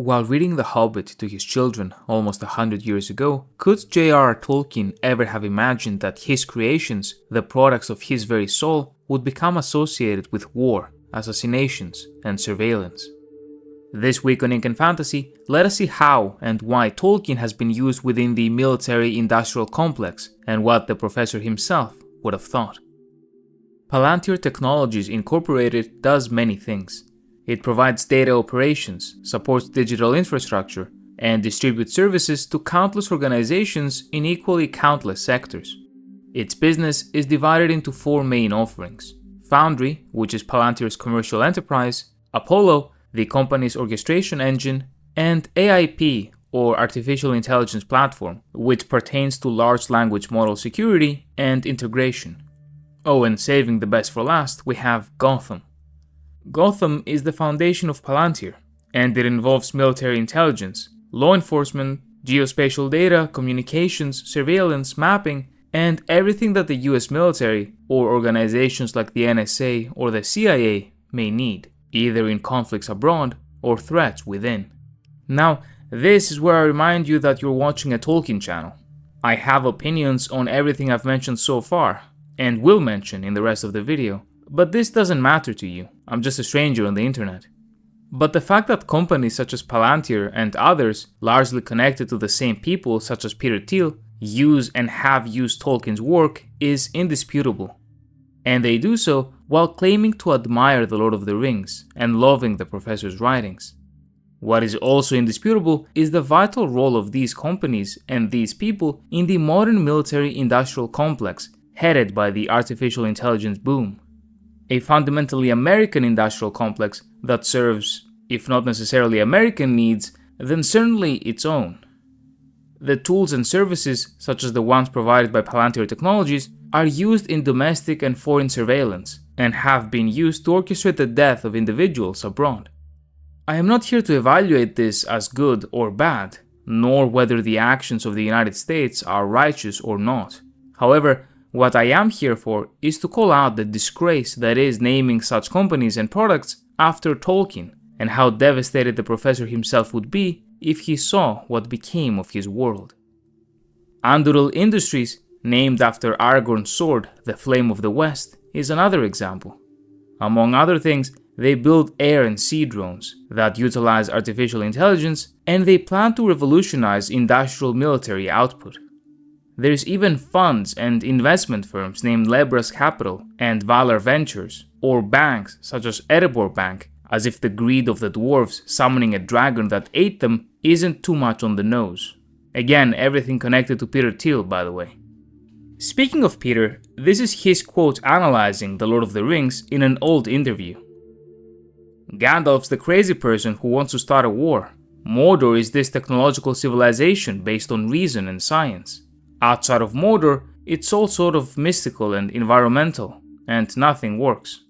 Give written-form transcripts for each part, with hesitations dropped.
While reading The Hobbit to his children almost 100 years ago, could J.R.R. Tolkien ever have imagined that his creations, the products of his very soul, would become associated with war, assassinations, and surveillance? This week on Ink and Fantasy, let us see how and why Tolkien has been used within the military-industrial complex, and what the professor himself would have thought. Palantir Technologies Incorporated does many things. It provides data operations, supports digital infrastructure, and distributes services to countless organizations in equally countless sectors. Its business is divided into four main offerings: Foundry, which is Palantir's commercial enterprise; Apollo, the company's orchestration engine; and AIP, or Artificial Intelligence Platform, which pertains to large language model security and integration. Oh, and saving the best for last, we have Gotham. Gotham is the foundation of Palantir, and it involves military intelligence, law enforcement, geospatial data, communications, surveillance, mapping, and everything that the US military, or organizations like the NSA or the CIA, may need, either in conflicts abroad or threats within. Now, this is where I remind you that you're watching a Tolkien channel. I have opinions on everything I've mentioned so far, and will mention in the rest of the video, but this doesn't matter to you. I'm just a stranger on the internet. But the fact that companies such as Palantir and others, largely connected to the same people such as Peter Thiel, use and have used Tolkien's work is indisputable. And they do so while claiming to admire The Lord of the Rings and loving the professor's writings. What is also indisputable is the vital role of these companies and these people in the modern military-industrial complex headed by the artificial intelligence boom. A fundamentally American industrial complex that serves, if not necessarily American needs, then certainly its own. The tools and services, such as the ones provided by Palantir Technologies, are used in domestic and foreign surveillance, and have been used to orchestrate the death of individuals abroad. I am not here to evaluate this as good or bad, nor whether the actions of the United States are righteous or not. However, what I am here for is to call out the disgrace that is naming such companies and products after Tolkien, and how devastated the professor himself would be if he saw what became of his world. Anduril Industries, named after Aragorn's sword, the Flame of the West, is another example. Among other things, they build air and sea drones that utilize artificial intelligence, and they plan to revolutionize industrial military output. There's even funds and investment firms named Lebras Capital and Valar Ventures, or banks such as Erebor Bank, as if the greed of the dwarves summoning a dragon that ate them isn't too much on the nose. Again, everything connected to Peter Thiel, by the way. Speaking of Peter, this is his quote analyzing The Lord of the Rings in an old interview. Gandalf's the crazy person who wants to start a war. Mordor is this technological civilization based on reason and science. Outside of Mordor, it's all sort of mystical and environmental, and nothing works.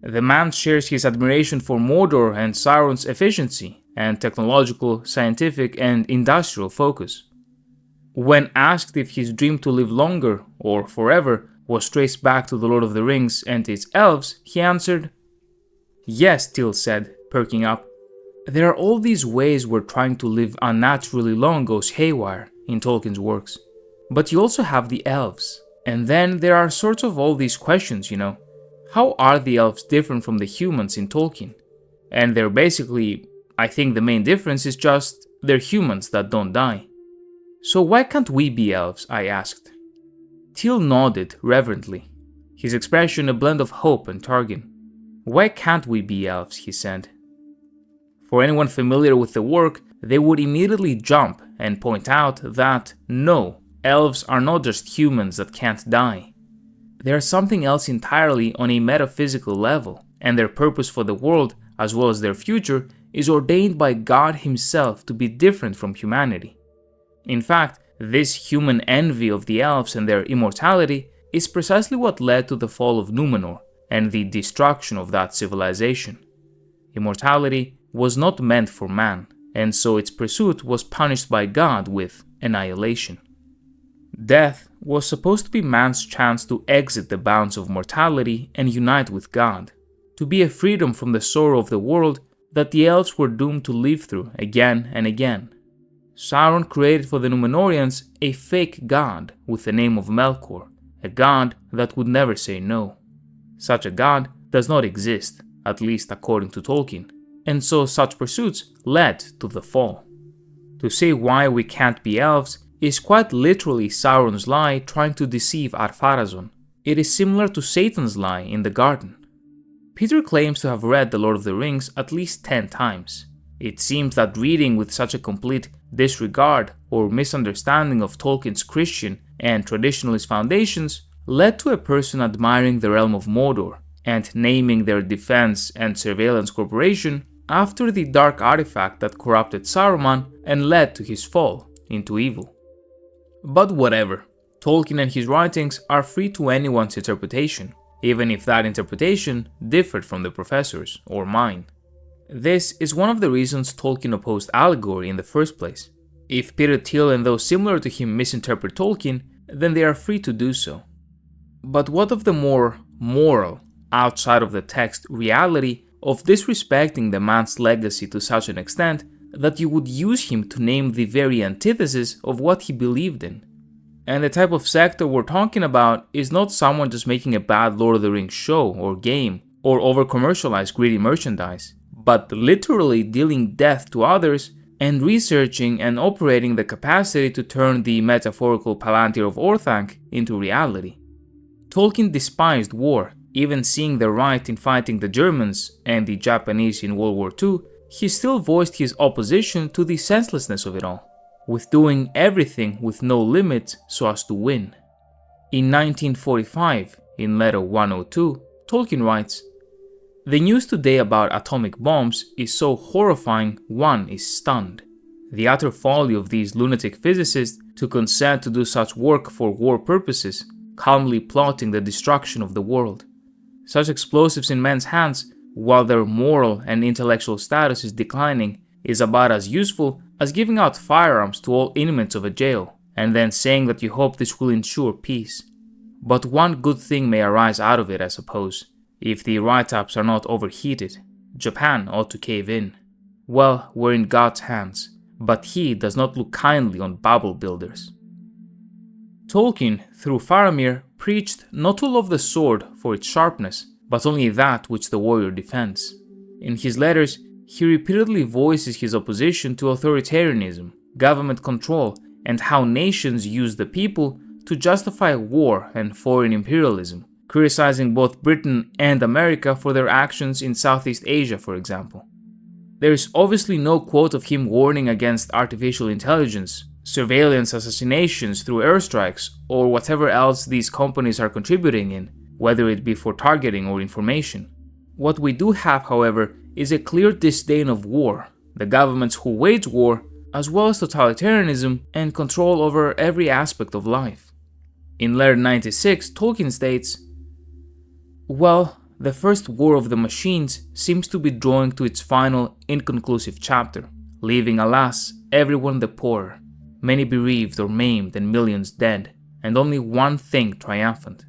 The man shares his admiration for Mordor and Sauron's efficiency and technological, scientific, and industrial focus. When asked if his dream to live longer, or forever, was traced back to The Lord of the Rings and its elves, he answered, "Yes," Thiel said, perking up. "There are all these ways where trying to live unnaturally long goes haywire in Tolkien's works. But you also have the elves. And then there are sorts of all these questions, you know. How are the elves different from the humans in Tolkien? And they're basically, I think the main difference is just, they're humans that don't die. So why can't we be elves?" I asked. Thiel nodded reverently, his expression a blend of hope and target. "Why can't we be elves?" he said. For anyone familiar with the work, they would immediately jump and point out that, no, elves are not just humans that can't die. They are something else entirely on a metaphysical level, and their purpose for the world, as well as their future, is ordained by God himself to be different from humanity. In fact, this human envy of the elves and their immortality is precisely what led to the fall of Númenor and the destruction of that civilization. Immortality was not meant for man, and so its pursuit was punished by God with annihilation. Death was supposed to be man's chance to exit the bounds of mortality and unite with God, to be a freedom from the sorrow of the world that the elves were doomed to live through again and again. Sauron created for the Númenóreans a fake god with the name of Melkor, a god that would never say no. Such a god does not exist, at least according to Tolkien, and so such pursuits led to the fall. To say why we can't be elves is quite literally Sauron's lie trying to deceive Ar-Pharazôn. It is similar to Satan's lie in the garden. Peter claims to have read The Lord of the Rings at least 10 times. It seems that reading with such a complete disregard or misunderstanding of Tolkien's Christian and traditionalist foundations led to a person admiring the realm of Mordor and naming their defense and surveillance corporation after the dark artifact that corrupted Saruman and led to his fall into evil. But whatever, Tolkien and his writings are free to anyone's interpretation, even if that interpretation differed from the professor's or mine. This is one of the reasons Tolkien opposed allegory in the first place. If Peter Thiel and those similar to him misinterpret Tolkien, then they are free to do so. But what of the more moral, outside of the text, reality of disrespecting the man's legacy to such an extent that you would use him to name the very antithesis of what he believed in? And the type of sector we're talking about is not someone just making a bad Lord of the Rings show or game or over-commercialized greedy merchandise, but literally dealing death to others and researching and operating the capacity to turn the metaphorical Palantir of Orthanc into reality. Tolkien despised war, even seeing the right in fighting the Germans and the Japanese in World War II. He still voiced his opposition to the senselessness of it all, with doing everything with no limits so as to win. In 1945, in letter 102, Tolkien writes, "The news today about atomic bombs is so horrifying one is stunned. The utter folly of these lunatic physicists to consent to do such work for war purposes, calmly plotting the destruction of the world. Such explosives in men's hands, while their moral and intellectual status is declining, is about as useful as giving out firearms to all inmates of a jail, and then saying that you hope this will ensure peace. But one good thing may arise out of it, I suppose. If the write-ups are not overheated, Japan ought to cave in. Well, we're in God's hands, but he does not look kindly on bubble builders." Tolkien, through Faramir, preached not to love the sword for its sharpness, but only that which the warrior defends. In his letters, he repeatedly voices his opposition to authoritarianism, government control, and how nations use the people to justify war and foreign imperialism, criticizing both Britain and America for their actions in Southeast Asia, for example. There is obviously no quote of him warning against artificial intelligence, surveillance assassinations through airstrikes, or whatever else these companies are contributing in, whether it be for targeting or information. What we do have, however, is a clear disdain of war, the governments who wage war, as well as totalitarianism and control over every aspect of life. In letter 96, Tolkien states, "Well, the first War of the Machines seems to be drawing to its final, inconclusive chapter, leaving, alas, everyone the poorer, many bereaved or maimed and millions dead, and only one thing triumphant: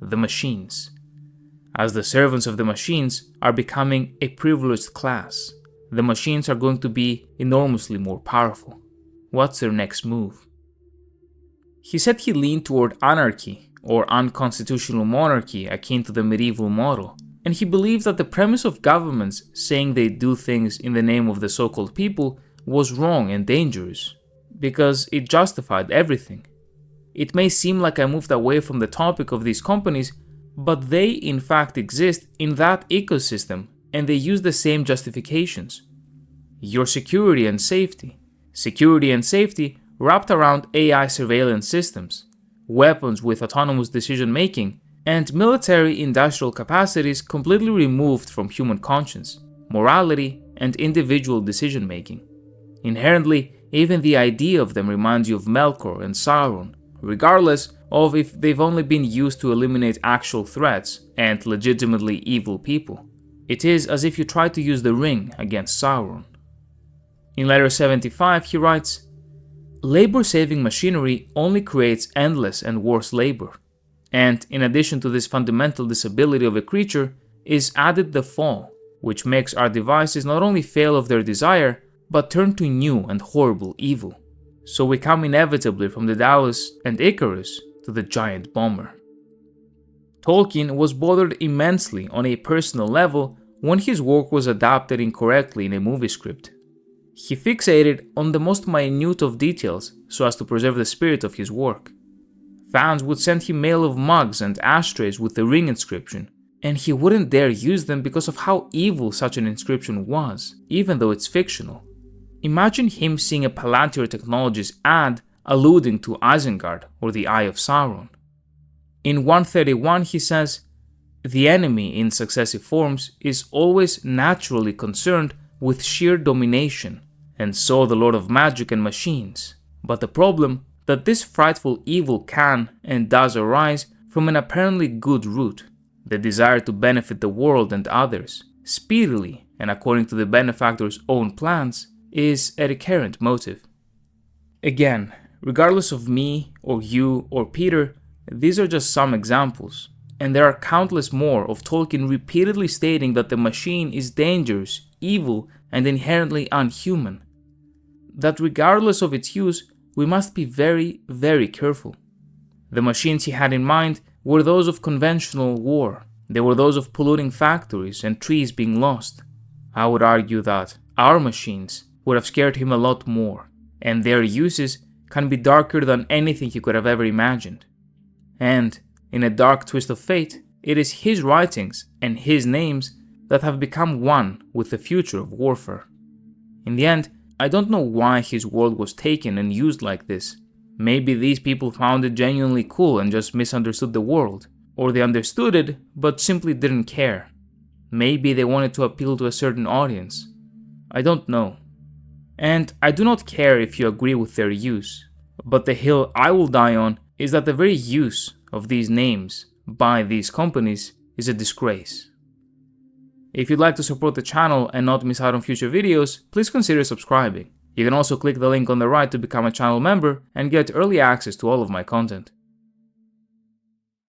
the machines. As the servants of the machines are becoming a privileged class, the machines are going to be enormously more powerful. What's their next move?" He said he leaned toward anarchy, or unconstitutional monarchy akin to the medieval model, and he believed that the premise of governments saying they do things in the name of the so-called people was wrong and dangerous, because it justified everything. It may seem like I moved away from the topic of these companies, but they in fact exist in that ecosystem and they use the same justifications. Your security and safety wrapped around AI surveillance systems, weapons with autonomous decision-making, and military-industrial capacities completely removed from human conscience, morality, and individual decision-making. Inherently, even the idea of them reminds you of Melkor and Sauron, regardless of if they've only been used to eliminate actual threats and legitimately evil people. It is as if you tried to use the ring against Sauron. In letter 75, he writes, "Labor-saving machinery only creates endless and worse labor, and in addition to this fundamental disability of a creature is added the fall, which makes our devices not only fail of their desire, but turn to new and horrible evil. So we come inevitably from the Daedalus and Icarus to the giant bomber. Tolkien was bothered immensely on a personal level when his work was adapted incorrectly in a movie script. He fixated on the most minute of details so as to preserve the spirit of his work. Fans would send him mail of mugs and ashtrays with the ring inscription, and he wouldn't dare use them because of how evil such an inscription was, even though it's fictional. Imagine him seeing a Palantir Technologies ad alluding to Isengard or the Eye of Sauron. In 131 he says, "The enemy in successive forms is always naturally concerned with sheer domination, and so the Lord of Magic and machines. But the problem that this frightful evil can and does arise from an apparently good root, the desire to benefit the world and others, speedily and according to the benefactor's own plans, is a recurrent motive." Again, regardless of me or you or Peter, these are just some examples, and there are countless more of Tolkien repeatedly stating that the machine is dangerous, evil, and inherently unhuman. That regardless of its use, we must be very, very careful. The machines he had in mind were those of conventional war. They were those of polluting factories and trees being lost. I would argue that our machines would have scared him a lot more, and their uses can be darker than anything he could have ever imagined. And, in a dark twist of fate, it is his writings and his names that have become one with the future of warfare. In the end, I don't know why his world was taken and used like this. Maybe these people found it genuinely cool and just misunderstood the world, or they understood it but simply didn't care. Maybe they wanted to appeal to a certain audience. I don't know. And I do not care if you agree with their use, but the hill I will die on is that the very use of these names by these companies is a disgrace. If you'd like to support the channel and not miss out on future videos, please consider subscribing. You can also click the link on the right to become a channel member and get early access to all of my content.